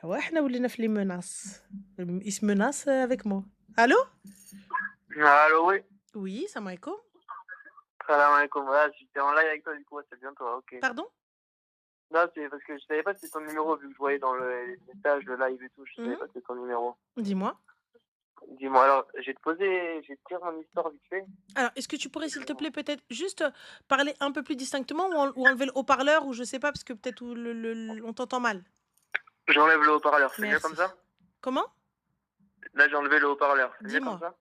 Ouais, إحنا ولينا في les menaces. Il se menace avec moi. Allô? Allô, oui. Oui, salam alaikum. Salam alaikum. Ouais, j'étais en live avec toi, du coup, ouais, c'est bien toi, ok. Pardon? Non, c'est parce que je savais pas c'était ton numéro, vu que je voyais dans les messages, le live et tout, je savais Mmh. pas c'était ton numéro. Dis-moi. Dis-moi alors, je vais te dire mon histoire vite fait. Alors, est-ce que tu pourrais, s'il te plaît, peut-être juste parler un peu plus distinctement ou enlever le haut-parleur ou je sais pas parce que peut-être où on t'entend mal. J'enlève le haut-parleur, c'est mieux comme Merci. ça? Comment? Là, j'ai enlevé le haut-parleur, c'est mieux comme Dis-moi. ça?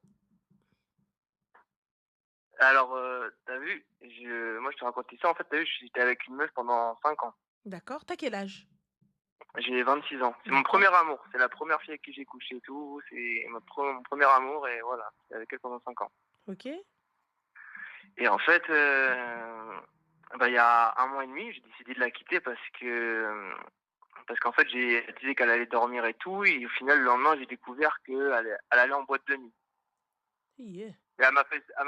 Alors, t'as vu, moi je te raconte ça, en fait, t'as vu, j'étais avec une meuf pendant 5 ans. D'accord. T'as quel âge? J'ai 26 ans. C'est mon D'accord. premier amour, c'est la première fille avec qui j'ai couché et tout, c'est mon premier amour et voilà, j'étais avec elle pendant 5 ans. OK. Et en fait, bah, il y a un mois et demi, j'ai décidé de la quitter parce qu'en fait, elle disait qu'elle allait dormir et tout, et au final, le lendemain, j'ai découvert elle allait en boîte de nuit. Yeah. Et elle m'a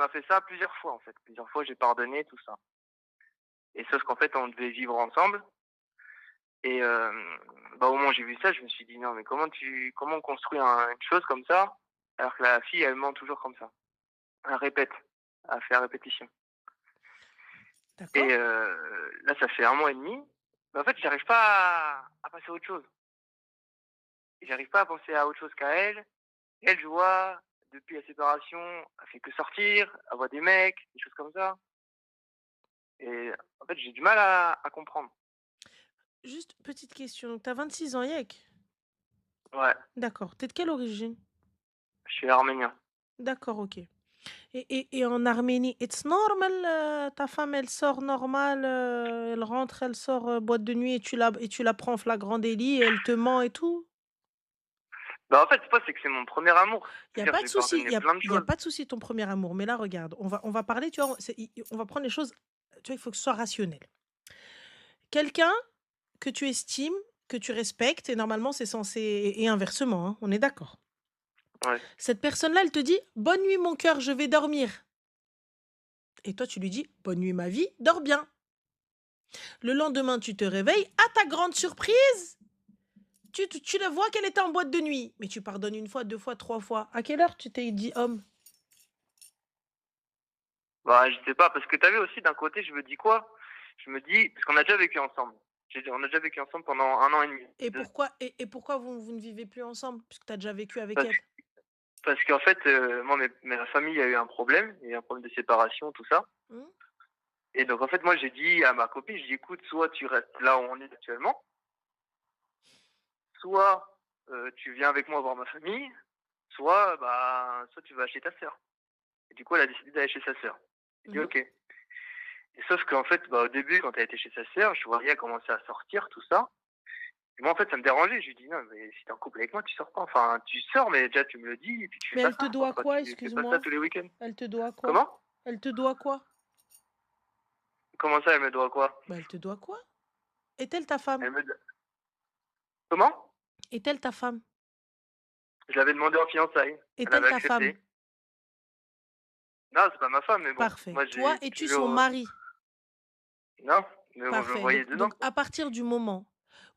fait ça plusieurs fois, en fait. Plusieurs fois, j'ai pardonné, tout ça. Et sauf qu'en fait, on devait vivre ensemble. Et bah, au moment où j'ai vu ça, je me suis dit, non, mais comment on construit une chose comme ça, alors que la fille, elle ment toujours comme ça. Elle répète, elle fait à répétition. Et D'accord. là, ça fait un mois et demi. Mais en fait, j'arrive pas à passer à autre chose. J'arrive pas à penser à autre chose qu'à elle. Elle, je vois, depuis la séparation, elle fait que sortir, elle voit des mecs, des choses comme ça. Et en fait, j'ai du mal à comprendre. Juste petite question. T'as 26 ans, Yek? Ouais, D'accord. T'es de quelle origine? je suis arménien. D'accord, OK. Et en Arménie, it's normal, ta femme, elle sort normal, elle rentre, elle sort, boîte de nuit et tu la prends en flagrant délit et elle te ment et tout? Bah, en fait, c'est que c'est mon premier amour. Il y a C'est-à-dire, pas je de vais souci, pardonner plein de il y a choses. pas de souci, ton premier amour. Mais là, regarde, on va parler, tu vois? On va prendre les choses, tu vois, il faut que ce soit rationnel. Quelqu'un que tu estimes, que tu respectes et normalement c'est censé et inversement, hein, on est d'accord. Ouais. Cette personne-là, elle te dit: «Bonne nuit mon cœur, je vais dormir» et toi tu lui dis: «Bonne nuit ma vie, dors bien». Le lendemain, tu te réveilles, à ta grande surprise, tu la vois qu'elle était en boîte de nuit. Mais tu pardonnes une fois, 2 fois, 3 fois. À quelle heure tu t'es dit: «Homme»? Bah, je sais pas, parce que t'as vu aussi, d'un côté, je me dis quoi? Je me dis, parce qu'on a déjà vécu ensemble. On a déjà vécu ensemble pendant un an et demi. Et pourquoi vous ne vivez plus ensemble? Puisque tu as déjà vécu avec Parce elle? Parce qu'en fait, moi, ma famille a eu un problème, il y a eu un problème de séparation, tout ça. Mmh. Et donc, en fait, moi, j'ai dit à ma copine, je dis, écoute, soit tu restes là où on est actuellement, soit tu viens avec moi voir ma famille, soit tu vas chez ta sœur. Et du coup, elle a décidé d'aller chez sa sœur. J'ai dit, Mmh. ok. Et sauf qu'en fait, bah, au début, quand elle était chez sa sœur, je voyais elle commencer à sortir, tout ça. Et moi, en fait, ça me dérangeait. Je lui dis, non, mais si t'es en couple avec moi, tu sors pas. Enfin, tu sors, mais déjà, tu me le dis, et puis tu fais Mais pas elle te ça. Enfin, doit pourquoi quoi, tu fais pas ça excuse-moi? tous les week-ends? Elle te doit quoi? Comment? Elle te doit quoi? Comment ça, elle me doit quoi? Bah, elle te doit quoi? Est-elle ta femme? Elle me do- Comment? Est-elle ta femme? Je l'avais demandé en fiançailles. Elle Est-elle avait ta femme? accepté. Non, c'est pas ma femme, mais bon. Parfait. Moi, Toi, j'ai es-tu son toujours. mari? Non, mais vous me Parfait. voyez dedans, Donc, quoi. à partir du moment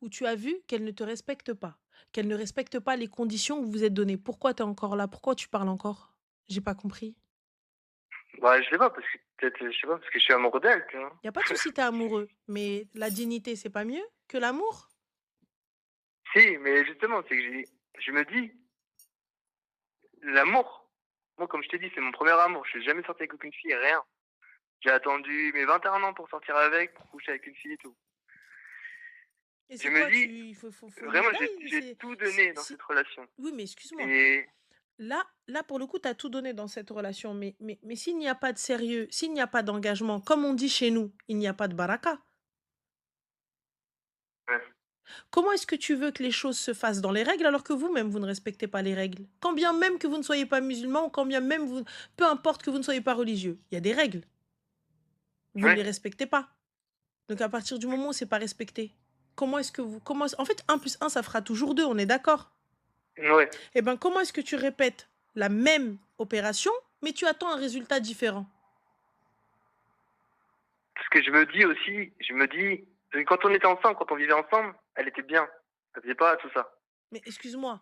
où tu as vu qu'elle ne te respecte pas, qu'elle ne respecte pas les conditions que vous vous êtes données, pourquoi tu es encore là? Pourquoi tu parles encore? J'ai pas compris. Bah, je sais pas, parce que peut-être, je sais pas, parce que je suis amoureux d'elle, tu vois. Il y a pas de souci, tu es amoureux, mais la dignité, c'est pas mieux que l'amour? Si, mais justement, c'est que je me dis, l'amour, moi, comme je t'ai dit, c'est mon premier amour. Je suis jamais sorti avec aucune fille, rien. J'ai attendu mes 21 ans pour sortir avec, pour coucher avec une fille et tout. Et Je c'est me quoi? dis, Il faut you vraiment, die, j'ai c'est tout si donné dans si cette relation. oui, mais excuse-moi. Et Là, pour le coup, tu as tout donné dans cette relation, mais s'il n'y a pas de sérieux, s'il n'y a pas d'engagement, comme on dit chez nous, il n'y a pas de baraka. ouais, Comment est-ce que tu veux que les choses se fassent dans les règles alors que vous-même, vous ne respectez pas les règles? Quand bien même que vous ne soyez pas musulman ou quand bien même peu importe que vous ne soyez pas religieux, il y a des règles. Vous ne les ouais, respectez pas. Donc à partir du moment où c'est pas respecté, en fait, un plus un ça fera toujours 2. On est d'accord? ouais. Eh ben, comment est-ce que tu répètes la même opération, mais tu attends un résultat différent? Parce que je me dis aussi, je me dis, parce que quand on était ensemble, quand on vivait ensemble, elle était bien. Elle faisait pas tout ça. Mais excuse-moi,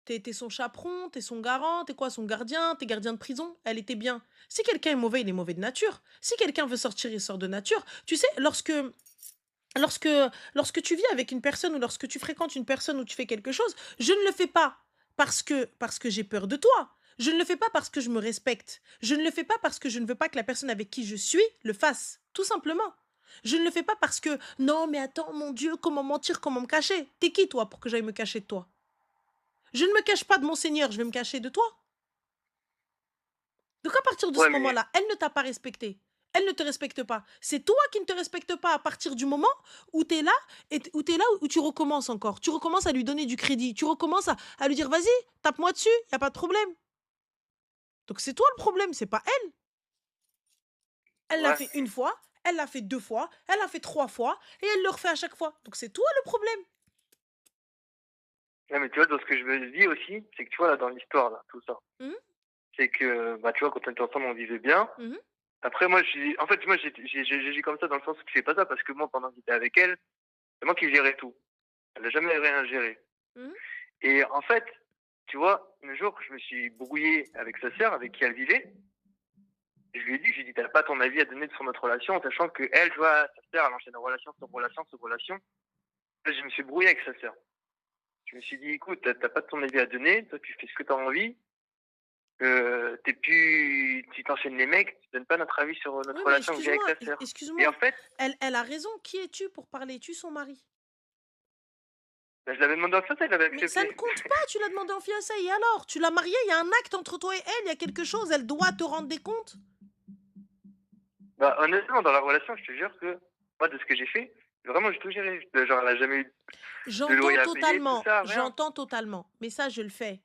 t'es son chaperon, t'es son garant, t'es quoi, son gardien, t'es gardien de prison? Elle était bien. Si quelqu'un est mauvais, il est mauvais de nature. Si quelqu'un veut sortir, il sort de nature. Tu sais, lorsque lorsque tu vis avec une personne ou lorsque tu fréquentes une personne ou tu fais quelque chose, je ne le fais pas parce que j'ai peur de toi. Je ne le fais pas parce que je me respecte. Je ne le fais pas parce que je ne veux pas que la personne avec qui je suis le fasse, tout simplement. Je ne le fais pas parce que non, mais attends, mon Dieu, comment mentir, comment me cacher? T'es qui toi pour que j'aille me cacher de toi? Je ne me cache pas de mon Seigneur, je vais me cacher de toi. Donc à partir de ce Ouais, mais moment-là, elle ne t'a pas respecté. Elle ne te respecte pas. C'est toi qui ne te respectes pas à partir du moment où tu es là où tu es là où tu recommences encore. Tu recommences à lui donner du crédit. Tu recommences à lui dire vas-y, tape-moi dessus, il y a pas de problème. Donc c'est toi le problème, c'est pas elle. Elle l'a ouais. fait une fois, elle l'a fait deux fois, elle l'a fait trois fois et elle le refait à chaque fois. Donc c'est toi le problème. Ouais, mais tu vois, dans ce que je me dis aussi, c'est que tu vois, là, dans l'histoire, là, tout ça, Mhm, c'est que, bah, tu vois, quand on était ensemble, on vivait bien. mhm, Après, moi, en fait, moi, j'ai dit comme ça dans le sens où tu fais pas ça parce que moi, pendant que j'étais avec elle, c'est moi qui gérais tout. Elle n'a jamais rien géré. mhm. Et en fait, tu vois, un jour, je me suis brouillé avec sa sœur, avec qui elle vivait. Et je lui ai dit, t'as pas ton avis à donner sur notre relation, en sachant que elle, tu vois, sa sœur, elle enchaîne relation sur relation sur relation. Là, je me suis brouillé avec sa sœur. Je me suis dit, écoute, t'as pas ton avis à donner, toi, tu fais ce que t'as envie. Tu t'enchaînes les mecs, tu donnes pas notre avis sur Oui, notre mais relation que j'ai avec ta sœur. Et en excuse-moi. fait, Elle a raison. Qui es-tu pour parler? Es-tu son mari? bah, je l'avais demandé en fait, elle avait Mais ça ne accepté. compte pas, tu l'as demandé en fiançailles, et alors? Tu l'as mariée, il y a un acte entre toi et elle, il y a quelque chose, elle doit te rendre des comptes. Bah, honnêtement, dans la relation, je te jure que, moi, de ce que j'ai fait, vraiment, j'ai tout géré. Genre, elle a jamais eu de loyer à payer, tout ça, rien. J'entends totalement, mais ça, je le fais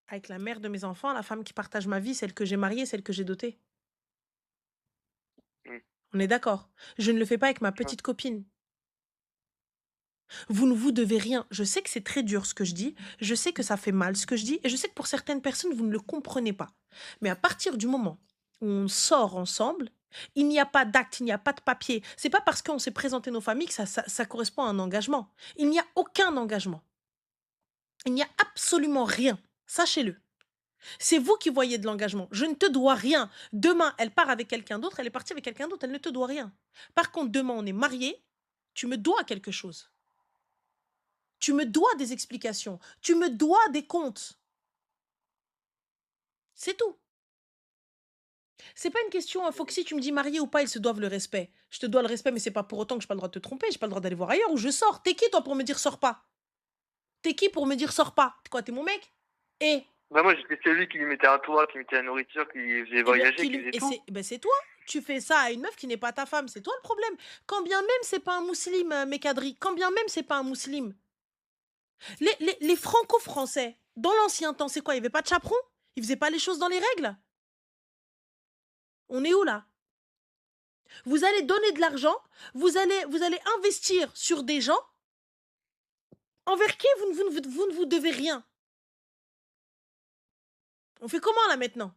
avec la mère de mes enfants, la femme qui partage ma vie, celle que j'ai mariée, celle que j'ai dotée. Mm. On est d'accord. Je ne le fais pas avec ma Ouais. petite copine. Vous ne vous devez rien. Je sais que c'est très dur ce que je dis, je sais que ça fait mal ce que je dis, et je sais que pour certaines personnes, vous ne le comprenez pas. Mais à partir du moment où on sort ensemble, il n'y a pas d'acte, il n'y a pas de papier. C'est pas parce qu'on s'est présenté nos familles que ça correspond à un engagement. Il n'y a aucun engagement. Il n'y a absolument rien. Sachez-le. C'est vous qui voyez de l'engagement. Je ne te dois rien. Demain, elle part avec quelqu'un d'autre, elle est partie avec quelqu'un d'autre, elle ne te doit rien. Par contre, demain, on est mariés, tu me dois quelque chose. Tu me dois des explications. Tu me dois des comptes. C'est tout. C'est pas une question, Foxy, tu me dis marié ou pas, ils se doivent le respect. Je te dois le respect, mais c'est pas pour autant que j'ai pas le droit de te tromper, j'ai pas le droit d'aller voir ailleurs ou je sors. T'es qui, toi, pour me dire sors pas? T'es qui pour me dire sors pas? T'es quoi, t'es mon mec? Et, Bah, moi, j'étais celui qui lui mettait un toit, qui mettait la nourriture, qui faisait eh bien, voyager, qui faisait tout. c'est toi. Tu fais ça à une meuf qui n'est pas ta femme, c'est toi le problème. Quand bien même c'est pas un musulman, Mekadri, quand bien même c'est pas un musulman. Les franco-français, dans l'ancien temps, c'est quoi? Il y avait pas de chaperon? Ils faisaient pas les choses dans les règles? On est où là? Vous allez donner de l'argent, vous allez investir sur des gens envers qui vous ne vous devez rien. On fait comment là maintenant?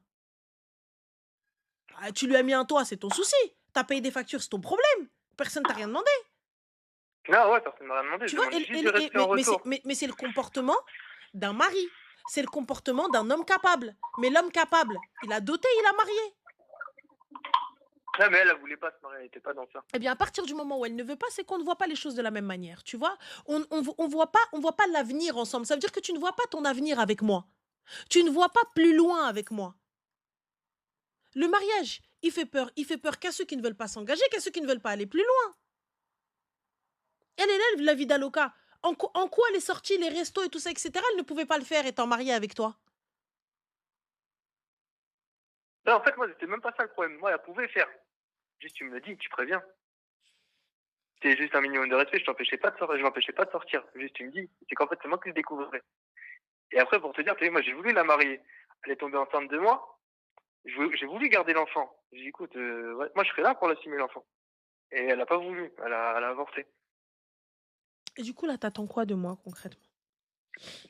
Ah, tu lui as mis un toit, c'est ton souci. T'as payé des factures, c'est ton problème. Personne t'a rien demandé. Non, ouais, personne m'a rien demandé, je Tu vois, demandais juste du respect en retour. mais c'est le comportement d'un mari. C'est le comportement d'un homme capable. Mais l'homme capable, il a doté, il a marié. Non, mais elle voulait pas se marier, elle était pas dans ça. Eh bien, à partir du moment où elle ne veut pas, c'est qu'on ne voit pas les choses de la même manière. Tu vois, on voit pas l'avenir ensemble. Ça veut dire que tu ne vois pas ton avenir avec moi. Tu ne vois pas plus loin avec moi. Le mariage, il fait peur. Il fait peur qu'à ceux qui ne veulent pas s'engager, qu'à ceux qui ne veulent pas aller plus loin. Elle élève la vie d'Aloca. En quoi elle est sortie, les restos et tout ça, etc. Elle ne pouvait pas le faire étant mariée avec toi. Non, en fait, moi, c'était même pas ça le problème. Moi, elle pouvait faire. Juste, tu me le dis, tu préviens. C'est juste un minimum de respect, je t'empêchais pas de sortir, je m'empêchais pas de sortir. Juste, tu me dis. C'est qu'en fait, c'est moi qui le découvrais. Et après, pour te dire, tu sais, moi, j'ai voulu la marier. Elle est tombée enceinte de moi. J'ai voulu garder l'enfant. J'ai dit, écoute, ouais, moi, je serais là pour l'assumer, l'enfant. Et elle a pas voulu. Elle a avorté. Et du coup, là, t'attends quoi de moi, concrètement?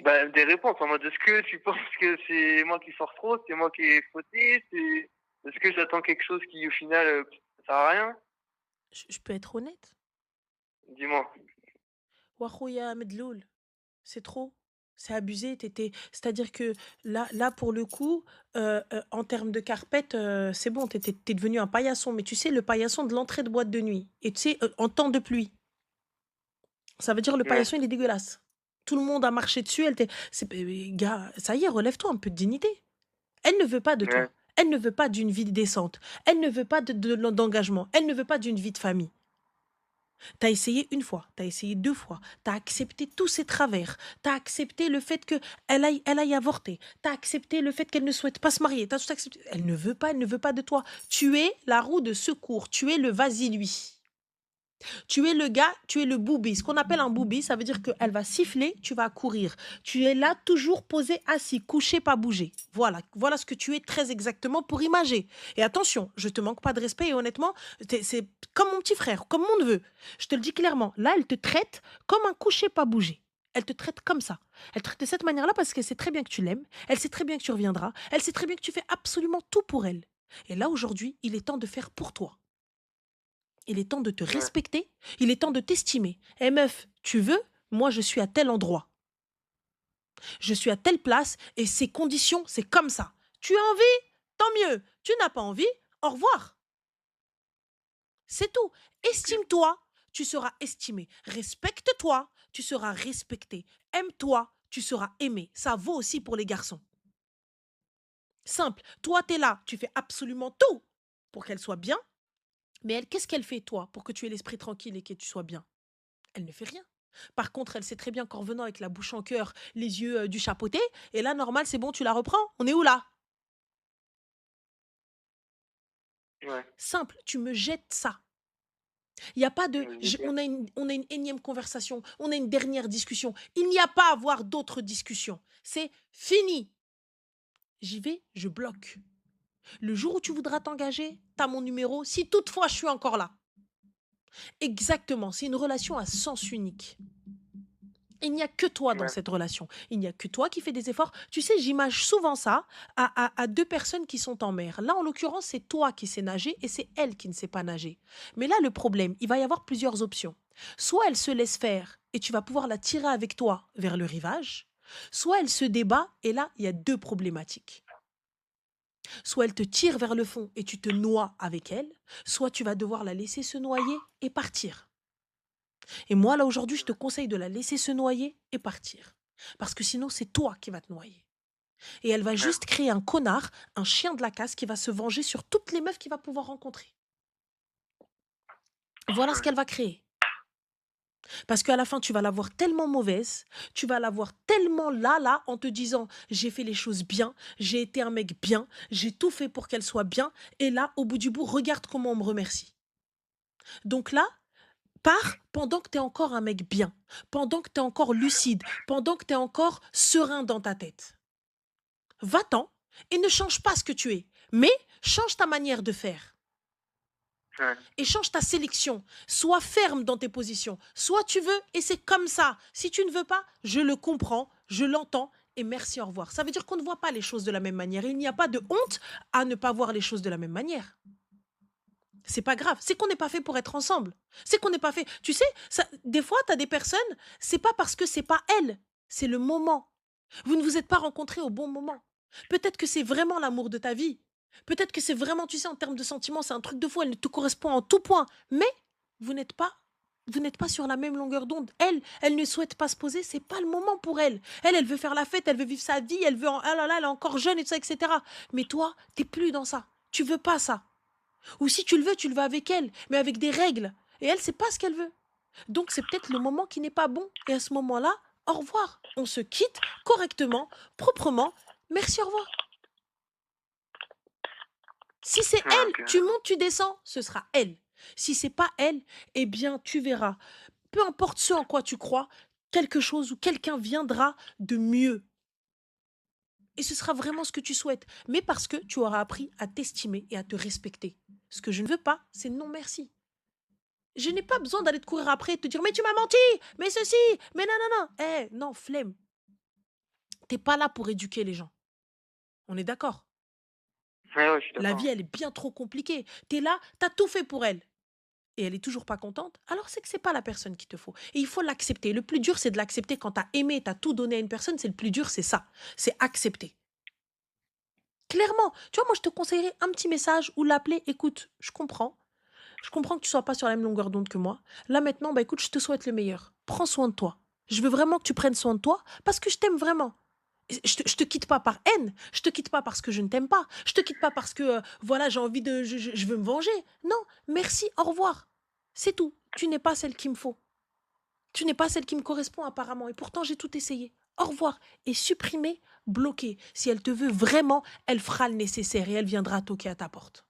Bah, des réponses en mode, est-ce que tu penses que c'est moi qui sors trop, c'est moi qui ai fauté, est-ce que j'attends quelque chose qui, au final, ça sert à rien? Je peux être honnête? Dis-moi. Wahouya Medloul. C'est trop. C'est abusé. C'est-à-dire que là, pour le coup, en termes de carpette, c'est bon, t'es devenu un paillasson. Mais tu sais, le paillasson de l'entrée de boîte de nuit. Et tu sais, en temps de pluie, ça veut dire le Ouais, paillasson, il est dégueulasse. Tout le monde a marché dessus. Gars, ça y est, relève-toi, un peu de dignité. Elle ne veut pas de ouais, toi. Elle ne veut pas d'une vie décente. Elle ne veut pas d'engagement. Elle ne veut pas d'une vie de famille. T'as essayé une fois, t'as essayé deux fois, t'as accepté tous ses travers, t'as accepté le fait qu'elle aille avorter, t'as accepté le fait qu'elle ne souhaite pas se marier, t'as tout accepté. Elle ne veut pas de toi. Tu es la roue de secours, tu es le vas-y-lui. Tu es le gars, tu es le booby. Ce qu'on appelle un booby, ça veut dire qu'elle va siffler, tu vas courir. Tu es là, toujours posé, assis, couché, pas bouger. Voilà ce que tu es très exactement pour imager. Et attention, je te manque pas de respect et honnêtement, c'est comme mon petit frère, comme mon neveu. Je te le dis clairement. Là, elle te traite comme un couché, pas bouger. Elle te traite comme ça. Elle te traite de cette manière-là parce qu'elle sait très bien que tu l'aimes. Elle sait très bien que tu reviendras. Elle sait très bien que tu fais absolument tout pour elle. Et là, aujourd'hui, il est temps de faire pour toi. Il est temps de te ouais, respecter. Il est temps de t'estimer. Eh meuf, tu veux? Moi, je suis à tel endroit. Je suis à telle place et ces conditions, c'est comme ça. Tu as envie? Tant mieux. Tu n'as pas envie? Au revoir. C'est tout. ok, Estime-toi, tu seras estimé. Respecte-toi, tu seras respecté. Aime-toi, tu seras aimé. Ça vaut aussi pour les garçons. Simple. Toi, tu es là, tu fais absolument tout pour qu'elle soit bien. Mais elle, qu'est-ce qu'elle fait, toi, pour que tu aies l'esprit tranquille et que tu sois bien? Elle ne fait rien. Par contre, elle sait très bien qu'en revenant avec la bouche en cœur, les yeux du chapeauté, et là, normal, c'est bon, tu la reprends. On est où là? ouais, Simple, tu me jettes ça. Il n'y a pas de. je veux bien. On a une énième conversation, on a une dernière discussion. Il n'y a pas à avoir d'autres discussions. C'est fini. J'y vais, je bloque. Le jour où tu voudras t'engager, t'as mon numéro, si toutefois je suis encore là. Exactement, c'est une relation à sens unique. Il n'y a que toi dans Ouais, cette relation. Il n'y a que toi qui fais des efforts. Tu sais, j'image souvent ça à deux personnes qui sont en mer. Là, en l'occurrence, c'est toi qui sais nager et c'est elle qui ne sait pas nager. Mais là, le problème, il va y avoir plusieurs options. Soit elle se laisse faire et tu vas pouvoir la tirer avec toi vers le rivage, soit elle se débat et là, il y a deux problématiques. Soit elle te tire vers le fond et tu te noies avec elle, soit tu vas devoir la laisser se noyer et partir. Et moi, là, aujourd'hui, je te conseille de la laisser se noyer et partir. Parce que sinon, c'est toi qui vas te noyer. Et elle va ouais, juste créer un connard, un chien de la casse qui va se venger sur toutes les meufs qu'il va pouvoir rencontrer. Voilà ce ouais, qu'elle va créer. Parce qu'à la fin, tu vas la voir tellement mauvaise, tu vas la voir tellement là, en te disant, j'ai fait les choses bien, j'ai été un mec bien, j'ai tout fait pour qu'elle soit bien, et là, au bout du bout, regarde comment on me remercie. Donc là, pars pendant que tu es encore un mec bien, pendant que tu es encore lucide, pendant que tu es encore serein dans ta tête. Va-t'en et ne change pas ce que tu es, mais change ta manière de faire ouais, et change ta sélection. Sois ferme dans tes positions. Soit tu veux et c'est comme ça. Si tu ne veux pas, je le comprends, je l'entends et merci, au revoir. Ça veut dire qu'on ne voit pas les choses de la même manière. Il n'y a pas de honte à ne pas voir les choses de la même manière. C'est pas grave, c'est qu'on n'est pas fait pour être ensemble. C'est qu'on n'est pas fait. Tu sais, ça, des fois, tu as des personnes, c'est pas parce que c'est pas elle, c'est le moment. Vous ne vous êtes pas rencontrés au bon moment. Peut-être que c'est vraiment l'amour de ta vie. Peut-être que c'est vraiment, tu sais, en termes de sentiments, c'est un truc de fou, elle te correspond en tout point. Mais vous n'êtes pas. Vous n'êtes pas sur la même longueur d'onde. Elle ne souhaite pas se poser, c'est pas le moment pour elle. Elle veut faire la fête, elle veut vivre sa vie, elle veut, ah là là, elle est encore jeune et tout ça, etc. Mais toi, t'es plus dans ça. Tu veux pas ça. Ou si tu le veux avec elle, mais avec des règles. Et elle, c'est pas ce qu'elle veut. Donc c'est peut-être le moment qui n'est pas bon. Et à ce moment-là, au revoir. On se quitte correctement, proprement. Merci, au revoir. Si c'est ouais, elle, ok, tu montes, tu descends, ce sera elle. Si c'est pas elle, eh bien tu verras. Peu importe ce en quoi tu crois, quelque chose ou quelqu'un viendra de mieux. Et ce sera vraiment ce que tu souhaites. Mais parce que tu auras appris à t'estimer et à te respecter. Ce que je ne veux pas, c'est non merci. Je n'ai pas besoin d'aller te courir après et te dire mais tu m'as menti, mais ceci, mais non, non, non. Eh, non, flemme. T'es pas là pour éduquer les gens. On est d'accord. ouais, ouais, je suis La d'accord. vie, elle est bien trop compliquée. T'es là, t'as tout fait pour elle. et elle est toujours pas contente, alors c'est que c'est pas la personne qu'il te faut. Et il faut l'accepter. Le plus dur, c'est de l'accepter quand tu as aimé, tu as tout donné à une personne, c'est le plus dur, c'est ça. C'est accepter. Clairement, tu vois, moi, je te conseillerais un petit message ou l'appeler. Écoute, je comprends. Je comprends que tu sois pas sur la même longueur d'onde que moi. Là, maintenant, bah écoute, je te souhaite le meilleur. Prends soin de toi. Je veux vraiment que tu prennes soin de toi parce que je t'aime vraiment. Je te quitte pas par haine. Je te quitte pas parce que je ne t'aime pas. Je te quitte pas parce que, voilà, j'ai envie de. Je veux me venger. Non, merci, au revoir. C'est tout. Tu n'es pas celle qu'il me faut. Tu n'es pas celle qui me correspond apparemment. Et pourtant, j'ai tout essayé. Au revoir. Et supprimer, bloquer. Si elle te veut vraiment, elle fera le nécessaire et elle viendra toquer à ta porte.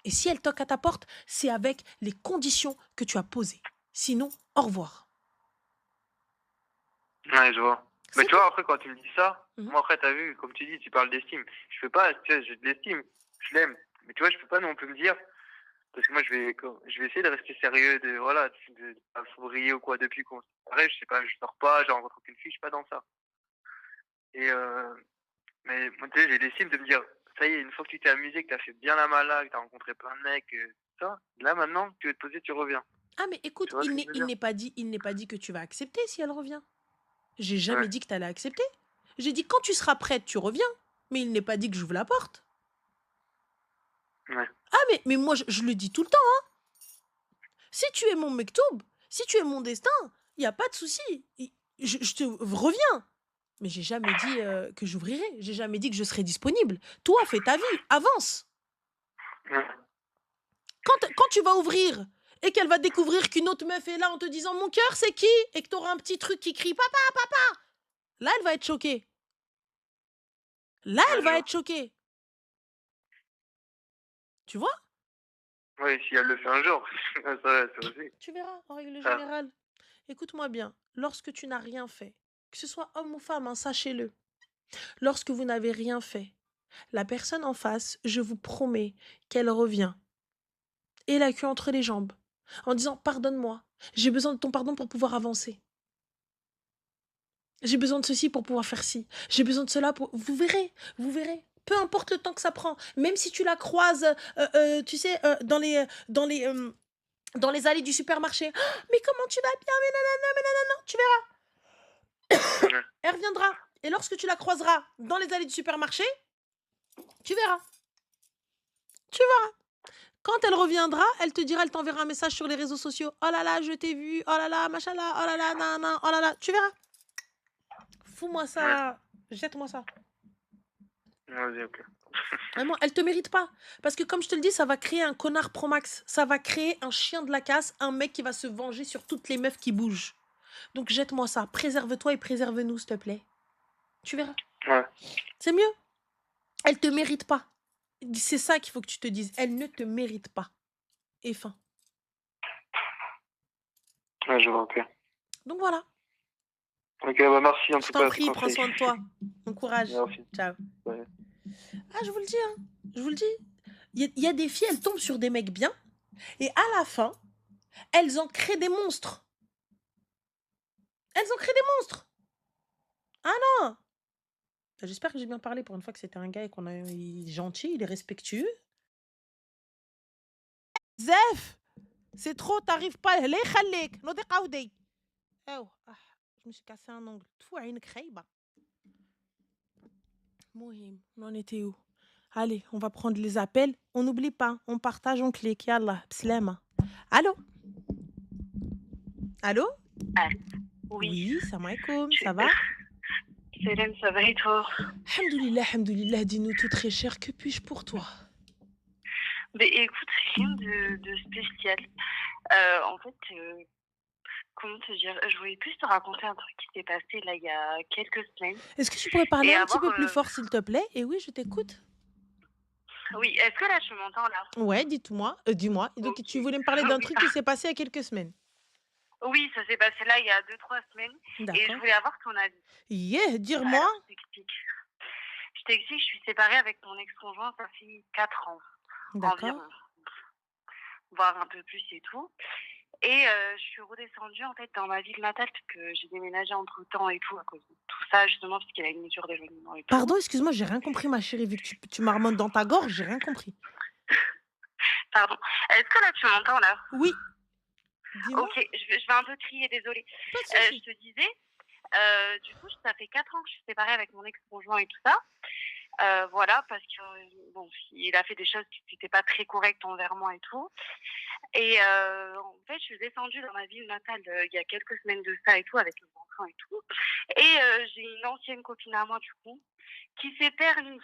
Et si elle toque à ta porte, c'est avec les conditions que tu as posées. Sinon, au revoir. Ouais, je vois. Mais C'est tu tout. vois, après, quand tu me dis ça, Mhm. moi, après, t'as vu, comme tu dis, tu parles d'estime. Je peux pas, tu sais, j'ai de l'estime, je l'aime. Mais tu vois, je peux pas non plus me dire, parce que moi, je vais essayer de rester sérieux, voilà, de pas briller ou quoi, depuis qu'on s'est séparés, je sais pas, je sors pas, je rencontre aucune fille, je suis pas dans ça. Et, mais moi, tu sais, j'ai l'estime de me dire, ça y est, une fois que tu t'es amusé, que t'as fait bien la malade, que t'as rencontré plein de mecs, ça, là, maintenant, tu veux te poser, tu reviens. Ah, mais écoute, Tu vois ce que je veux dire? il n'est pas dit que tu vas accepter si elle revient. J'ai jamais Ouais, dit que tu allais accepter. J'ai dit quand tu seras prête, tu reviens. Mais il n'est pas dit que j'ouvre la porte. ouais, Ah, mais moi, je le dis tout le temps. Si tu es mon mektoub, si tu es mon destin, il n'y a pas de souci. Je te reviens. Mais j'ai jamais dit que j'ouvrirai. J'ai jamais dit que je serais disponible. Toi, fais ta vie, avance. ouais, Quand tu vas ouvrir et qu'elle va découvrir qu'une autre meuf est là en te disant mon cœur c'est qui et que tu auras un petit truc qui crie papa, là elle va être choquée. Là elle ouais, je va vois. être choquée. Tu vois? Oui, si elle le fait un jour, ça aussi. Tu verras en règle Ça, générale. Écoute-moi bien. Lorsque tu n'as rien fait, que ce soit homme ou femme, hein, sachez-le. Lorsque vous n'avez rien fait, la personne en face, je vous promets qu'elle revient et la queue entre les jambes en disant pardonne-moi. J'ai besoin de ton pardon pour pouvoir avancer. J'ai besoin de ceci pour pouvoir faire ci. J'ai besoin de cela pour... Vous verrez, vous verrez. Peu importe le temps que ça prend. Même si tu la croises, tu sais, dans les allées du supermarché. Ah, mais comment tu vas bien? Mais nanana, tu verras. ouais, Elle reviendra. Et lorsque tu la croiseras dans les allées du supermarché, tu verras. Tu verras. Quand elle reviendra, elle te dira, elle t'enverra un message sur les réseaux sociaux. Oh là là, je t'ai vu. Oh là là, machallah. Oh là là, nanana. Oh là là. Tu verras. Fous-moi ça ouais. là. Jette-moi ça. Vas-y, ok. Vraiment, elle te mérite pas. Parce que comme je te le dis, ça va créer un connard pro max. Ça va créer un chien de la casse, un mec qui va se venger sur toutes les meufs qui bougent. Donc jette-moi ça. Préserve-toi et préserve-nous, s'il te plaît. Tu verras. Ouais, C'est mieux. Elle te mérite pas. C'est ça qu'il faut que tu te dises. Elle ne te mérite pas. Et fin. ouais, je vois, ok. Donc voilà. Ok, bah merci en Je tout t'en cas, tes prie, prends conseils. soin de toi. Bon courage. Merci. Ciao. Ouais. Ah, je vous le dis, hein. Je vous le dis. Il y a des filles, elles tombent sur des mecs bien. Et à la fin, elles en créent des monstres. Elles en créent des monstres. Ah non. J'espère que j'ai bien parlé pour une fois que c'était un gars et il est gentil, il est respectueux. Zef, c'est trop, t'arrives pas. Allez, khalik, no déqaoudé. Oh, ah, je me suis cassé un ongle. Tout à une crêpe. Mohim, on en était où? Allez, on va prendre les appels. On n'oublie pas, on partage, on clique. Yallah, pslema. Allô? Allô? Ah, oui, Oui, salam alaikum, tu- ça va? Célène, ça va et toi? Alhamdoulilah, dis-nous tout très cher, que puis-je pour toi? Mais écoute, rien de spécial. En fait, comment te dire? Je voulais plus te raconter un truc qui s'est passé là il y a quelques semaines Est-ce que tu pourrais parler et un petit avoir. peu plus fort, s'il te plaît? Et oui, je t'écoute. Oui, est-ce que là tu m'entends là? Ouais, dites-moi, dis-moi. Donc, Ok. tu voulais me parler d'un Oui, truc qui s'est passé il y a quelques semaines. oui, ça s'est passé là il y a 2-3 semaines et je D'accord. voulais avoir ton avis. Yeah, dire-moi. Alors, je t'explique. Je suis séparée avec mon ex-conjoint, ça fait 4 ans D'accord. environ, voire un peu plus et tout. Et je suis redescendue en fait dans ma ville natale parce que j'ai déménagé entre temps et tout à cause de tout ça justement parce qu'il y a une mesure d'éloignement et tout. Pardon, excuse-moi, j'ai rien compris, ma chérie. Vu que tu marmonnes dans ta gorge, j'ai rien compris. Pardon. Est-ce que là, tu m'entends, là? Oui, dis-moi, OK, je vais un peu crier, désolée. pas de Je souci. te disais, du coup, ça fait 4 ans que je suis séparée avec mon ex-conjoint et tout ça. Voilà, parce que, bon, il a fait des choses qui n'étaient pas très correctes envers moi et tout. Et en fait, je suis descendue dans ma ville natale, il y a quelques semaines de ça et tout, avec les enfants et tout. Et j'ai une ancienne copine à moi, du coup, qui s'est permis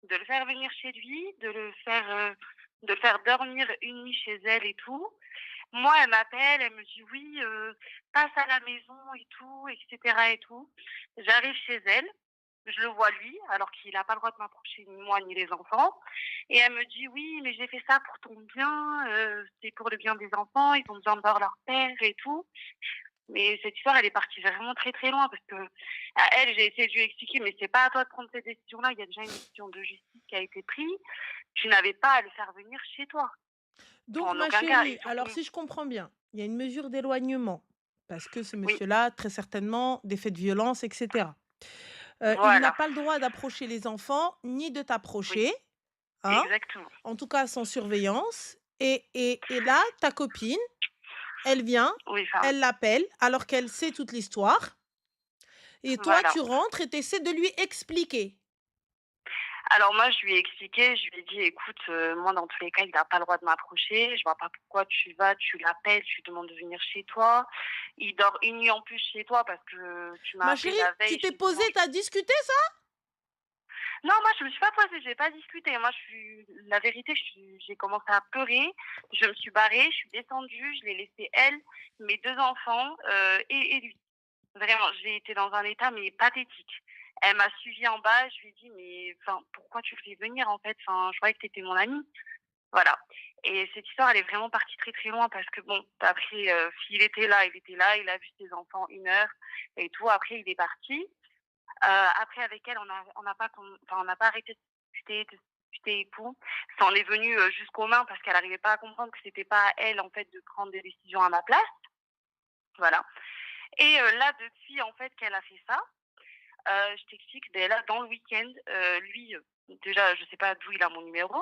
de le faire venir chez lui, de le faire dormir une nuit chez elle et tout. Moi, elle m'appelle, elle me dit: «Oui, passe à la maison et tout et cetera et tout». J'arrive chez elle, je le vois lui, alors qu'il a pas le droit de m'approcher, ni moi, ni les enfants, et elle me dit: «Oui, mais j'ai fait ça pour ton bien, c'est pour le bien des enfants, ils ont besoin de voir leur père et tout». Mais cette histoire, elle est partie vraiment très, très loin parce qu'à elle, j'ai essayé de lui expliquer: «Mais c'est pas à toi de prendre cette décision-là, il y a déjà une décision de justice qui a été prise. Tu n'avais pas à le faire venir chez toi, Donc, en ma aucun cas». chérie, Et alors surtout si je comprends bien, il y a une mesure d'éloignement, parce que ce oui, monsieur-là, très certainement, des faits de violence, etc. Il n'a voilà, pas le droit d'approcher les enfants, ni de oui, t'approcher, hein, exactement. en tout cas sans surveillance. Et là, ta copine, elle vient, Oui, enfin, elle l'appelle, alors qu'elle sait toute l'histoire. Et toi, voilà. tu rentres et tu essaies de lui expliquer. Alors moi, je lui ai expliqué, je lui ai dit: «Écoute, moi, dans tous les cas, il n'a pas le droit de m'approcher. Je vois pas pourquoi tu vas, tu l'appelles, tu lui demandes de venir chez toi. Il dort une nuit en plus chez toi parce que tu m'as Ma appelé chérie, la tu veille». Je t'es t'ai dit: posée, «Non, tu as discuté ça? non, moi, je me suis pas posée, j'ai pas discuté. Moi, la vérité, j'ai commencé à pleurer. Je me suis barrée, je suis descendue, je l'ai laissé elle, mes 2 enfants, et lui. Vraiment, j'ai été dans un état, mais pathétique. Elle m'a suivie en bas, je lui ai dit: «Mais enfin, pourquoi tu le fais venir, en fait? Enfin, je croyais que tu étais mon amie». Voilà, et cette histoire, elle est vraiment partie très, très loin parce que bon, après, s'il était là, il était là, il a vu ses enfants 1 heure et tout. Après, il est parti. Après, avec elle, on n'a pas arrêté de discuter et tout. Ça en est venu, jusqu'aux mains parce qu'elle n'arrivait pas à comprendre que c'était pas à elle, en fait, de prendre des décisions à ma place. Voilà, et là, depuis, en fait, qu'elle a fait ça, je t'explique, beh, là, dans le week-end, lui, déjà, je sais pas d'où il a mon numéro.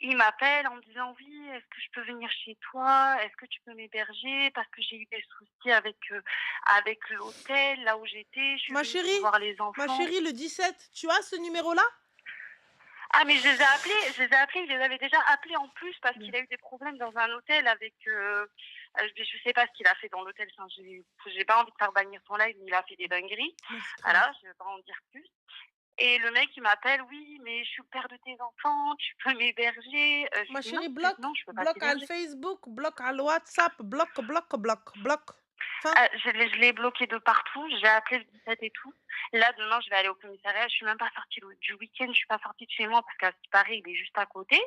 Il m'appelle en me disant: «Oui, est-ce que je peux venir chez toi? Est-ce que tu peux m'héberger? Parce que j'ai eu des soucis avec l'hôtel, là où j'étais. Je suis Ma venue pour chérie, voir les ma enfants». chérie, le 17, tu as ce numéro-là? Ah, mais je les avais déjà appelés en plus parce Bien. qu'il a eu des problèmes dans un hôtel avec, je sais pas ce qu'il a fait dans l'hôtel, enfin, j'ai pas envie de faire bannir son live, mais il a fait des dingueries. Non, c'est très bien. Voilà, je vais pas en dire plus. Et le mec, il m'appelle: «Oui, mais je suis le père de tes enfants, tu peux m'héberger?» Je lui Ma dis: «Non, chérie, bloque. non, je peux pas Bloque à le t'héberger». Facebook, bloque à le WhatsApp, bloque, bloque, bloque, bloque. Fin. Je l'ai bloqué de partout, j'ai appelé le 17 et tout. Là, demain, je vais aller au commissariat. Je suis même pas sortie du week-end, je suis pas sortie de chez moi parce qu'à ce qui paraît, il est juste à côté.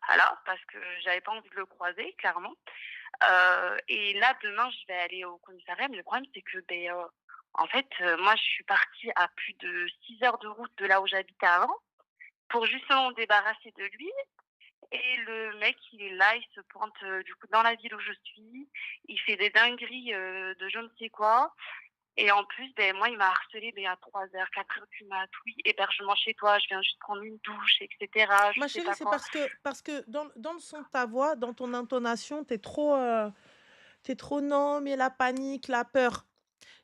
Voilà, parce que j'avais pas envie de le croiser, clairement. Et là, demain, je vais aller au commissariat, mais le problème, c'est que, beh, en fait, moi, je suis partie à plus de 6 heures de route de là où j'habitais avant pour justement me débarrasser de lui. Et le mec, il est là, il se pointe, du coup, dans la ville où je suis. Il fait des dingueries, de je ne sais quoi. Et en plus, ben, moi, il m'a harcelée, à 3 heures, 4 heures du mat. Oui, hébergement chez toi, je viens juste prendre une douche, et cetera, je Ma sais chérie, pas c'est quoi. parce que dans le son de ta voix, dans ton intonation, t'es trop non, mais la panique, la peur.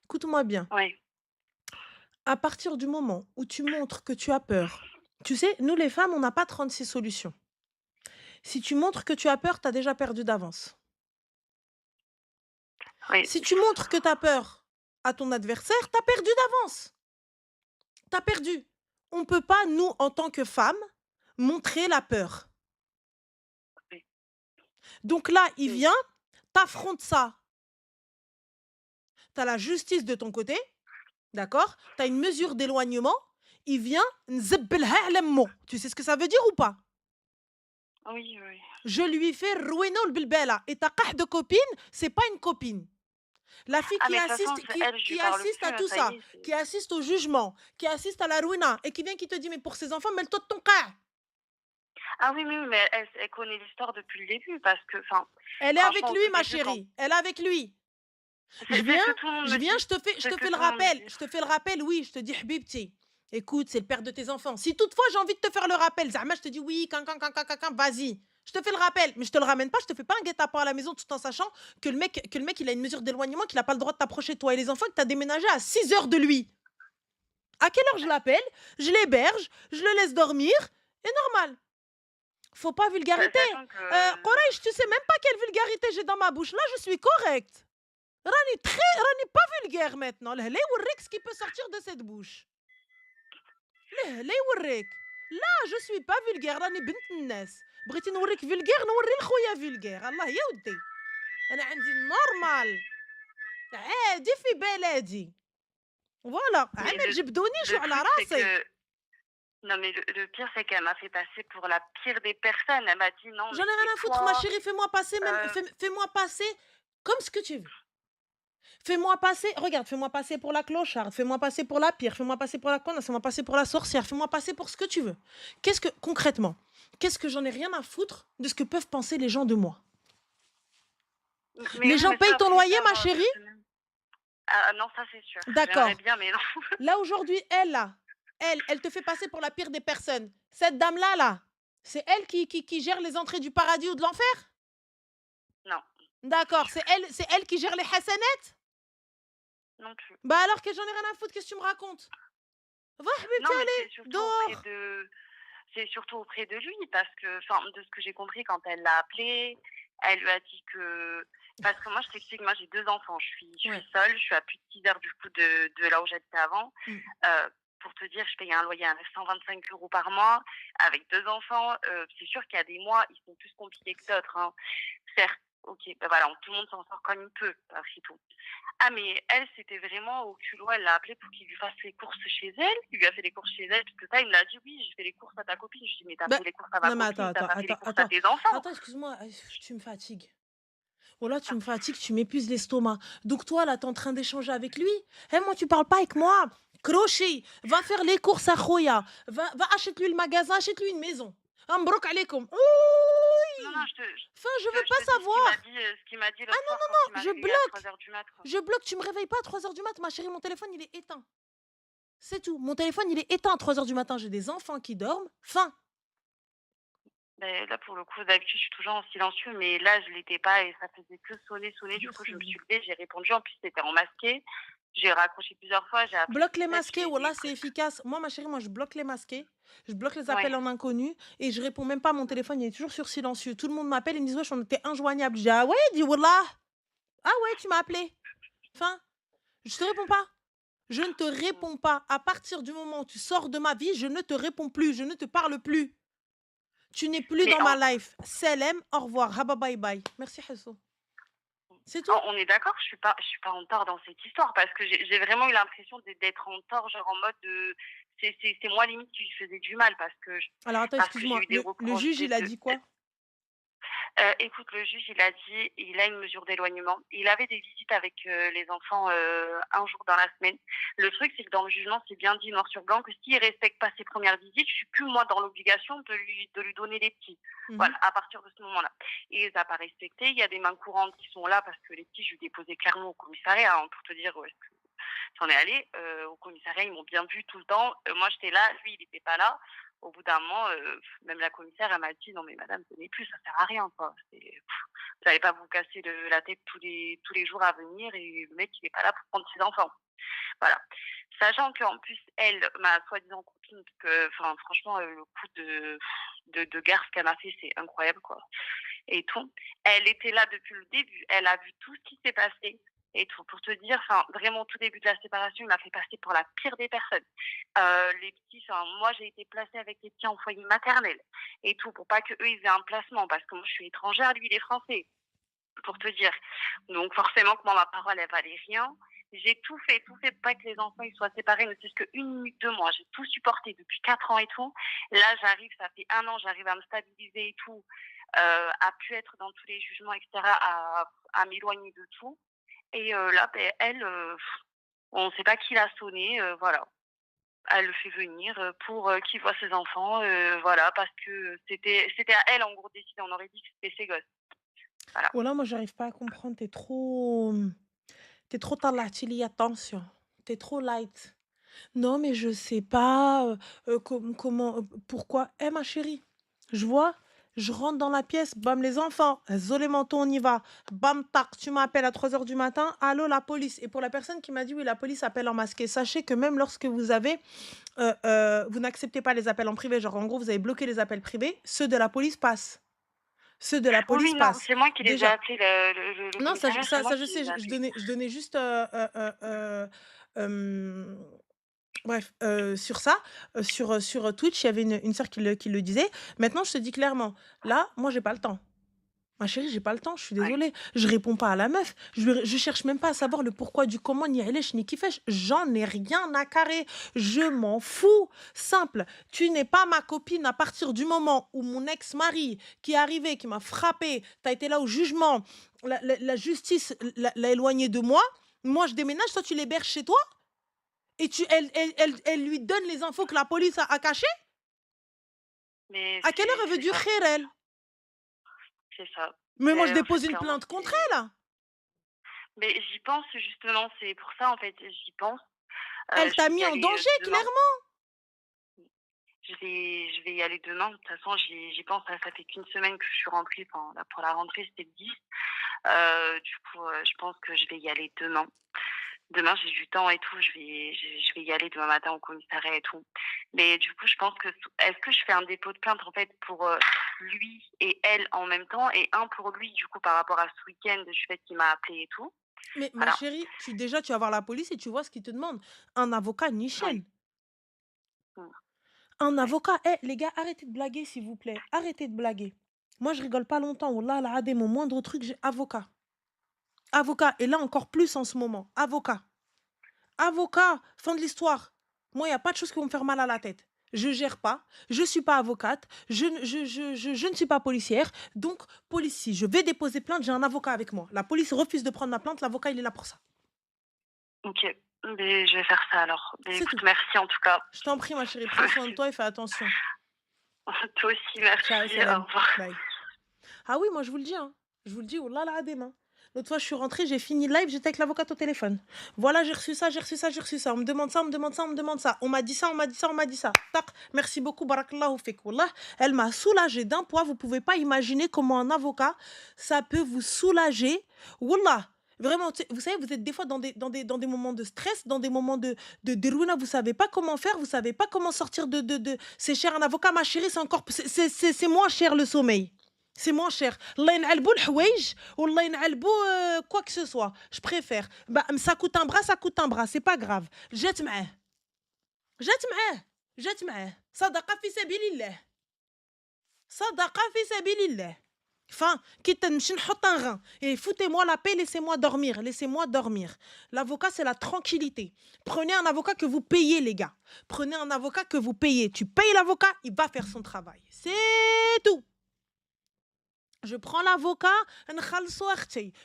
Écoute-moi bien. Ouais, À partir du moment où tu montres que tu as peur, tu sais, nous les femmes, on n'a pas 36 solutions. Si tu montres que tu as peur, tu as déjà perdu d'avance. oui. Si tu montres que tu as peur à ton adversaire, tu as perdu d'avance. Tu as perdu. On ne peut pas, nous, en tant que femmes, montrer la peur. Oui, Donc là, il oui. vient, t'affronte ça. Tu as la justice de ton côté, d'accord? Tu as une mesure d'éloignement. Il vient, nzebelha ala mmo. Tu sais ce que ça veut dire ou pas? Oui, oui. Je lui fais roueno le bilbela. Et ta carte de copine, c'est pas une copine. La fille Ah, qui mais de toute façon, assiste, qui, elle, je lui qui parle assiste plus, à tout ça y ça, est, qui assiste au jugement, qui assiste à la ruina et qui vient qui te dit, mais pour ses enfants, mets-le toi de ton cas. Ah oui, oui, mais elle connaît l'histoire depuis le début parce que, enfin, Elle est avec franchement, au lui, tout ma début, quand chérie. Elle est avec lui. Je c'est viens, ce que tout le monde je me viens, dit, je te fais, je c'est te ce que fais le tout le monde me rappel. dit. Je te fais le rappel, oui. Je te dis, Habibti, écoute, c'est le père de tes enfants. Si toutefois j'ai envie de te faire le rappel, Zahma, je te dis oui, vas-y. Je te fais le rappel, mais je te le ramène pas, je te fais pas un guet-apens à la maison tout en sachant que le mec, il a une mesure d'éloignement, qu'il a pas le droit de t'approcher, toi et les enfants, que tu as déménagé à 6 heures de lui. À quelle heure je l'appelle? Je l'héberge, je le laisse dormir, et normal. Faut pas vulgarité. Sachant que Courage, tu sais même pas quelle vulgarité j'ai dans ma bouche. Là, je suis correcte. Rani pas vulgaire maintenant. Là, ce qui peut sortir de cette bouche. Là, je suis pas vulgaire. راني بنت الناس. بغيتي نوريك vulgaire نوري لخويا vulgaire. الله يا ودي. انا عندي نورمال. عادي في بلدي. فوالا mais عمل جبدوني شو le على truc, c'est راسي. que non, mais le pire, c'est qu'elle m'a fait passer pour la pire des personnes. Elle m'a dit non, J'en mais ai rien à c'est foutre, ma toi. chérie. Fais-moi passer, Euh, fais-moi passer comme ce que tu veux. Fais-moi passer, regarde, fais-moi passer pour la clocharde, fais-moi passer pour la pire, fais-moi passer pour la connasse, fais-moi passer pour la sorcière, fais-moi passer pour ce que tu veux. Concrètement, qu'est-ce que j'en ai rien à foutre de ce que peuvent penser les gens de moi? mais Les oui, gens mais ça, payent ton après, loyer, ça, ma moi, chérie? personnellement. Ah non, ça c'est sûr. J'aimerais D'accord. bien, mais non. Là, aujourd'hui, elle te fait passer pour la pire des personnes. Cette dame-là, là, c'est elle qui gère les entrées du paradis ou de l'enfer? Non, D'accord, c'est elle qui gère les hasanettes? non plus. Bah alors que j'en ai rien à foutre, qu'est-ce que tu me racontes? Va, Non, mais allez, dehors. c'est surtout auprès de lui parce que, enfin, de ce que j'ai compris quand elle l'a appelé, elle lui a dit que, parce que moi je t'explique, moi j'ai 2 enfants, je Ouais. suis seule, je suis à plus de 6 heures du coup de là où j'habitais avant. Mm. Pour te dire, je paye un loyer à 925 € par mois avec 2 enfants. C'est sûr qu'il y a des mois, ils sont plus compliqués que d'autres, hein. Certes, ok, ben voilà, tout le monde s'en sort comme il peut, c'est tout. Ah, mais elle, c'était vraiment au culot, elle l'a appelé pour qu'il lui fasse les courses chez elle. Il lui a fait les courses chez elle, parce que ça, il me l'a dit, oui, j'ai fait les courses à ta copine. Je dis, mais t'as Bah, fait les courses à ma non, mais copine, t'as pas fait les courses à attends. tes enfants. Attends, excuse-moi, tu me fatigues. Oh là, tu me fatigues, tu m'épuises l'estomac. Donc toi, là, t'es en train d'échanger avec lui. Eh, moi, tu parles pas avec moi. Crochet, va faire les courses à Khoya. Va achète-lui le magasin, achète-lui une maison. Ambrok alaikum. Non, Ouh. non, Enfin, je veux je pas te dis savoir. ce qu'il m'a dit l'autre soir quand il m'a Je réveillée à bloque. 3 h du matin. Je bloque, tu me réveilles pas à 3 heures du matin, ma chérie, mon téléphone, il est éteint. C'est tout. Mon téléphone, il est éteint à 3 heures du matin. J'ai des enfants qui dorment. Fin. Mais là, pour le coup, d'habitude, je suis toujours en silencieux, mais là, je l'étais pas et ça faisait que sonner. Du coup, je me suis levée, j'ai répondu. En plus, c'était en masqué. J'ai raccroché plusieurs fois, j'ai appelé Bloque les 17, je masqués, les ai voilà, c'est presque. efficace. Moi, ma chérie, je bloque les masqués. Je bloque les Ouais. appels en inconnu et je réponds même pas à mon téléphone, il est toujours sur silencieux. Tout le monde m'appelle et me dit, wesh, on était injoignable. Je dis, ah ouais, il dit, wallah. Ah ouais, tu m'as appelé. Fin. Je te réponds pas. Je ne te réponds pas. À partir du moment où tu sors de ma vie, je ne te réponds plus. Je ne te parle plus. Tu n'es plus Mais dans ma life. Salam, au revoir. Haba bye bye. Merci, Hasso. C'est tout. on est d'accord, je suis pas en tort dans cette histoire parce que j'ai vraiment eu l'impression d'être en tort, genre en mode de, c'est moi limite qui lui faisais du mal parce que Alors attends, parce que j'ai excuse-moi. eu des Le reproches. juge, il a dit quoi? Écoute, le juge, il a dit, il a une mesure d'éloignement. Il avait des visites avec les enfants un jour dans la semaine. Le truc, c'est que dans le jugement, c'est bien dit noir sur blanc que s'il respecte pas ses premières visites, je suis plus moi dans l'obligation de lui donner les petits. Mhm. Voilà, à partir de ce moment-là. Et il les a pas respectés. Il y a des mains courantes qui sont là parce que les petits, je lui déposais clairement au commissariat, hein, pour te dire où est-ce que j'en ai allé. Au commissariat, ils m'ont bien vu tout le temps. Moi, j'étais là, lui, il n'était pas là. Au bout d'un moment, même la commissaire, elle m'a dit, non mais madame, venez plus, ça sert à rien, quoi. Vous n'allez pas vous casser la tête tous les jours à venir et le mec, il n'est pas là pour prendre ses enfants. Voilà. Sachant qu'en plus, elle, ma soi-disant copine, que, enfin, franchement, le coup de garce qu'elle m'a fait, c'est incroyable, quoi. Et tout. Elle était là depuis le début. Elle a vu tout ce qui s'est passé. Et tout, pour te dire, enfin, vraiment, au tout début de la séparation, il m'a fait passer pour la pire des personnes. Les petits, enfin, moi, j'ai été placée avec les petits en foyer maternel et tout, pour pas qu'eux, ils aient un placement, parce que moi, je suis étrangère, lui, il est français, pour te dire. Donc, forcément, que moi, ma parole, elle valait rien. J'ai tout fait pour pas que les enfants, ils soient séparés, ne serait-ce qu'une minute de moi. J'ai tout supporté depuis 4 ans et tout. Là, j'arrive, ça fait 1 an, j'arrive à me stabiliser et tout, à plus être dans tous les jugements, etc., à m'éloigner de tout. Et là, ben, elle, on ne sait pas qui l'a sonné, voilà. Elle le fait venir pour qu'il voit ses enfants, voilà, parce que c'était à elle, en gros, de décider. On aurait dit que c'était ses gosses. Voilà. Voilà, moi, j'arrive pas à comprendre. T'es trop talati, attention. T'es trop light. Non, mais je sais pas comment, pourquoi. Eh, ma chérie, je vois Je rentre dans la pièce, bam, les enfants, zolé manteau, on y va. Bam, tac, tu m'appelles à 3 heures du matin, allô, la police. Et pour la personne qui m'a dit, oui, la police appelle en masqué, sachez que même lorsque vous n'acceptez pas les appels en privé, genre en gros, vous avez bloqué les appels privés, ceux de la police passent. Ceux de la Oui, police oui, non, passent. c'est moi qui les ai Déjà. appelés, le Non, ça, commissariat, c'est moi je qui sais, les ai appelés. je donnais juste, hem, bref, sur ça, sur Twitch, il y avait une sœur qui le disait. Maintenant, je te dis clairement, là, moi, j'ai pas le temps. Ma chérie, j'ai pas le temps, je suis Ouais. désolée. Je réponds pas à la meuf. Je cherche même pas à savoir le pourquoi du comment, ni Aïlech, ni Kifesh. J'en ai rien à carrer. Je m'en fous. Simple. Tu n'es pas ma copine à partir du moment où mon ex-mari qui est arrivé, qui m'a frappé, t'as été là au jugement, la justice l'a éloigné de moi. Moi, je déménage, toi, tu l'héberges chez toi et elle lui donne les infos que la police a cachées. Mais À quelle heure elle veut c'est du ça, khir, elle? c'est ça. Mais moi, je En fait, dépose une clairement, plainte contre c'est elle. mais j'y pense justement, c'est pour ça, en fait, j'y pense. Elle Je t'a vais y mis en aller, danger, demain. clairement. Je vais y aller demain. De toute façon, j'y pense, ça fait qu'une semaine que je suis rentrée, enfin, là, pour la rentrée, c'était le 10. Du coup, je pense que je vais y aller demain. Demain, j'ai du temps et tout, je vais y aller demain matin au commissariat et tout. Mais du coup, je pense que est-ce que je fais un dépôt de plainte, en fait, pour, lui et elle en même temps et un pour lui, du coup, par rapport à ce week-end, du fait qu'il m'a appelé et tout? Mais ma Voilà. chérie, tu vas voir la police et tu vois ce qu'ils te demandent. Un avocat Oui. Nichen. Mmh. Un Ouais. avocat. Eh, les gars, arrêtez de blaguer, s'il vous plaît. Arrêtez de blaguer. Moi, je rigole pas longtemps. Wallah, al mon moindre truc, j'ai avocat. Avocat. Et là, encore plus en ce moment. Avocat. Avocat. Fin de l'histoire. Moi, il n'y a pas de choses qui vont me faire mal à la tête. Je gère pas. Je suis pas avocate. Je ne suis pas policière. Donc, police, si je vais déposer plainte, j'ai un avocat avec moi. La police refuse de prendre ma plainte. L'avocat, il est là pour ça. OK. Mais je vais faire ça alors. Mais C'est tout. écoute, merci en tout cas. Je t'en prie, ma chérie, prends soin de toi et fais attention. Toi aussi, Ciao, merci. Au salam. revoir. Bye. Ah oui, moi je vous le dis, hein. Je vous le dis, oh là là, demain. L'autre fois, je suis rentrée, j'ai fini le live, j'étais avec l'avocate au téléphone. Voilà, j'ai reçu ça, j'ai reçu ça, j'ai reçu ça. On me demande ça, on me demande ça, on me demande ça. On m'a dit ça, on m'a dit ça, on m'a dit ça. Tac, merci beaucoup, barakallahu fik. Wallah, elle m'a soulagée d'un poids. Vous pouvez pas imaginer comment un avocat, ça peut vous soulager. Wallah. Vraiment, vous savez, vous êtes des fois dans des moments de stress, dans des moments de dérouina, vous savez pas comment faire, vous savez pas comment sortir C'est cher un avocat, ma chérie, c'est encore... C'est moins cher le sommeil. C'est moins cher. Allah ينعلبو الحوايج والله ينعلبو quoi que ce soit. Je préfère. Bah, ça coûte un bras, ça coûte un bras. C'est pas grave. جات معاه. جات معاه. جات معاه. صدقة في سبيل الله. صدقة في سبيل الله. Enfin, quitte نمشي نحط un rein. Et foutez-moi la paix, laissez-moi dormir. Laissez-moi dormir. L'avocat, c'est la tranquillité. Prenez un avocat que vous payez, les gars. Prenez un avocat que vous payez. Tu payes l'avocat, il va faire son travail. C'est tout. Je prends l'avocat,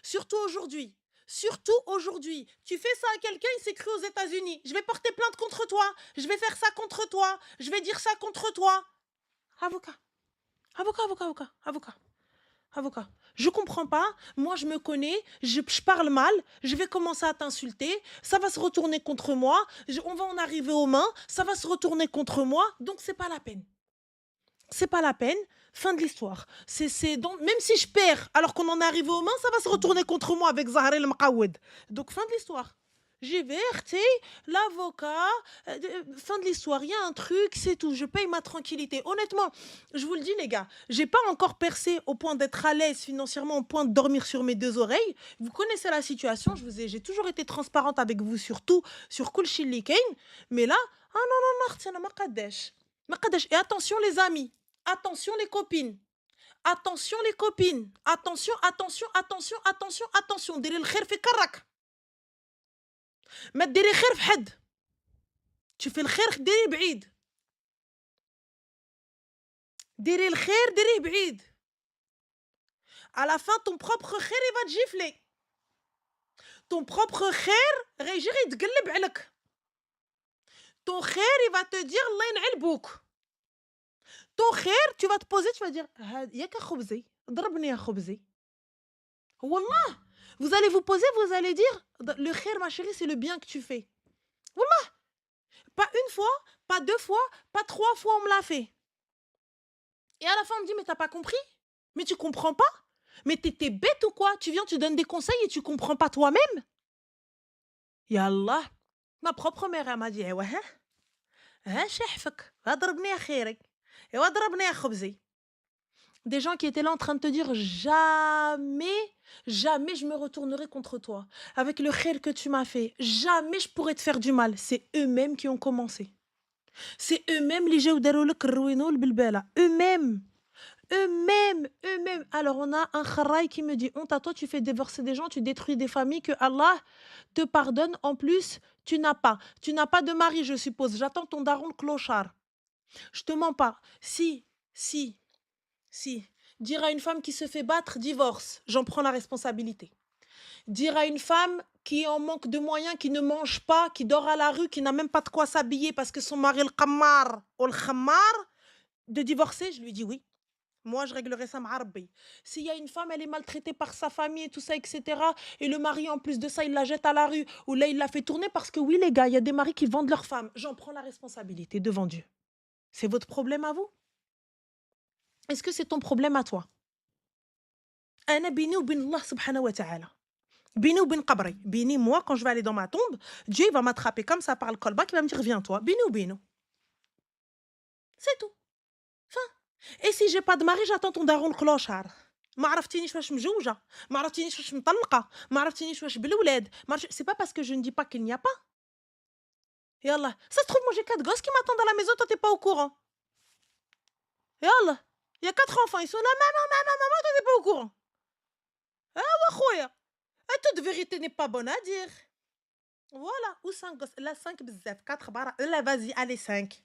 surtout aujourd'hui. Surtout aujourd'hui. Tu fais ça à quelqu'un, il s'est cru aux États-Unis. Je vais porter plainte contre toi. Je vais faire ça contre toi. Je vais dire ça contre toi. Avocat. Avocat, avocat, avocat, avocat. Avocat. Je comprends pas. Moi, je me connais. Je parle mal. Je vais commencer à t'insulter. Ça va se retourner contre moi. On va en arriver aux mains. Ça va se retourner contre moi. Donc, c'est pas la peine. C'est pas la peine. Fin de l'histoire. Donc, même si je perds alors qu'on en est arrivé aux mains, ça va se retourner contre moi avec Zahra El Mqawed. Donc, fin de l'histoire. J'y vais, l'avocat, fin de l'histoire, il y a un truc, c'est tout, je paye ma tranquillité. Honnêtement, je vous le dis les gars, j'ai pas encore percé au point d'être à l'aise financièrement, au point de dormir sur mes deux oreilles. Vous connaissez la situation, j'ai toujours été transparente avec vous sur tout, sur Kul Shilli Kane. Mais là, ah non, non, non, Artiana, ma Kadesh. Ma Kadesh. Et attention les amis, attention les copines. Attention les copines. Attention, attention, attention, attention, attention. Diri الخير في كرك. ما تديري خير في حد. Tu fais الخير ديريه بعيد. ديري الخير ديريه بعيد. À la fin, ton propre خير il va te gifler. Ton propre خير غيجي يتقلب عليك. Ton خير il va te dire الله ينعلبوك. Ton خير tu vas te poser, tu vas dire ياك خبزي ضربني يا خبزي. Wallah, vous allez vous poser, vous allez dire le khair ma chérie, c'est le bien que tu fais. Wallah, pas une fois, pas deux fois, pas trois fois on me l'a fait. Et à la fin, on me dit: «Mais t'as pas compris? Mais tu comprends pas? Mais t'es bête ou quoi? Tu viens, tu donnes des conseils et tu comprends pas toi-même?» Yallah, ma propre mère, elle m'a dit: «Eh ouais, hein, hein, chehfek, va ضربني يا خيرك, et va ضربني يا خبزي.» Des gens qui étaient là en train de te dire: «Jamais, jamais je me retournerai contre toi. Avec le khair que tu m'as fait, jamais je pourrais te faire du mal.» C'est eux-mêmes qui ont commencé. C'est eux-mêmes اللي جاو داروا لك الروينة والبلبالة. Eux-mêmes, eux-mêmes, eux-mêmes. Alors on a un kharaï qui me dit: «Honte à toi, tu fais divorcer des gens, tu détruis des familles, que Allah te pardonne. En plus, tu n'as pas de mari, je suppose. J'attends ton daron le clochard.» Je te mens pas. Si, dire à une femme qui se fait battre: «Divorce», j'en prends la responsabilité. Dire à une femme qui est en manque de moyens, qui ne mange pas, qui dort à la rue, qui n'a même pas de quoi s'habiller parce que son mari le qammar ou le khammar, de divorcer, je lui dis: «Oui». Moi, je réglerai ça مع ربي. S'il y a une femme, elle est maltraitée par sa famille et tout ça, et cetera, et le mari, en plus de ça, il la jette à la rue ou là, il la fait tourner, parce que oui, les gars, il y a des maris qui vendent leurs femmes. J'en prends la responsabilité devant Dieu. C'est votre problème à vous? Est-ce que c'est ton problème à toi? أنا بيني وبين الله سبحانه وتعالى. Bini ou bin qabri. Bini, moi, quand je vais aller dans ma tombe, Dieu il va m'attraper comme ça par le colbac, il va me dire: «Viens-toi.» Bini ou bino. C'est tout. Fin. Et si j'ai pas de mari, j'attends ton daron le clochard. ما عرفتينيش واش مجوجة، ما عرفتينيش واش مطلقة، ما عرفتينيش واش بالولاد، c'est pas parce que je ne dis pas qu'il n'y a pas. Yallah. Ça se trouve, moi j'ai 4 gosses qui m'attendent à la maison, toi t'es pas au courant. Yallah. Il y a 4 enfants, ils sont là: «Maman, maman, maman», toi t'es pas au courant. Ah ouais, khoya. Toute vérité n'est pas bonne à dire. Voilà, ou 5 gosses. Là, 5 bzaf, 4 bara. Là, vas-y, allez, 5.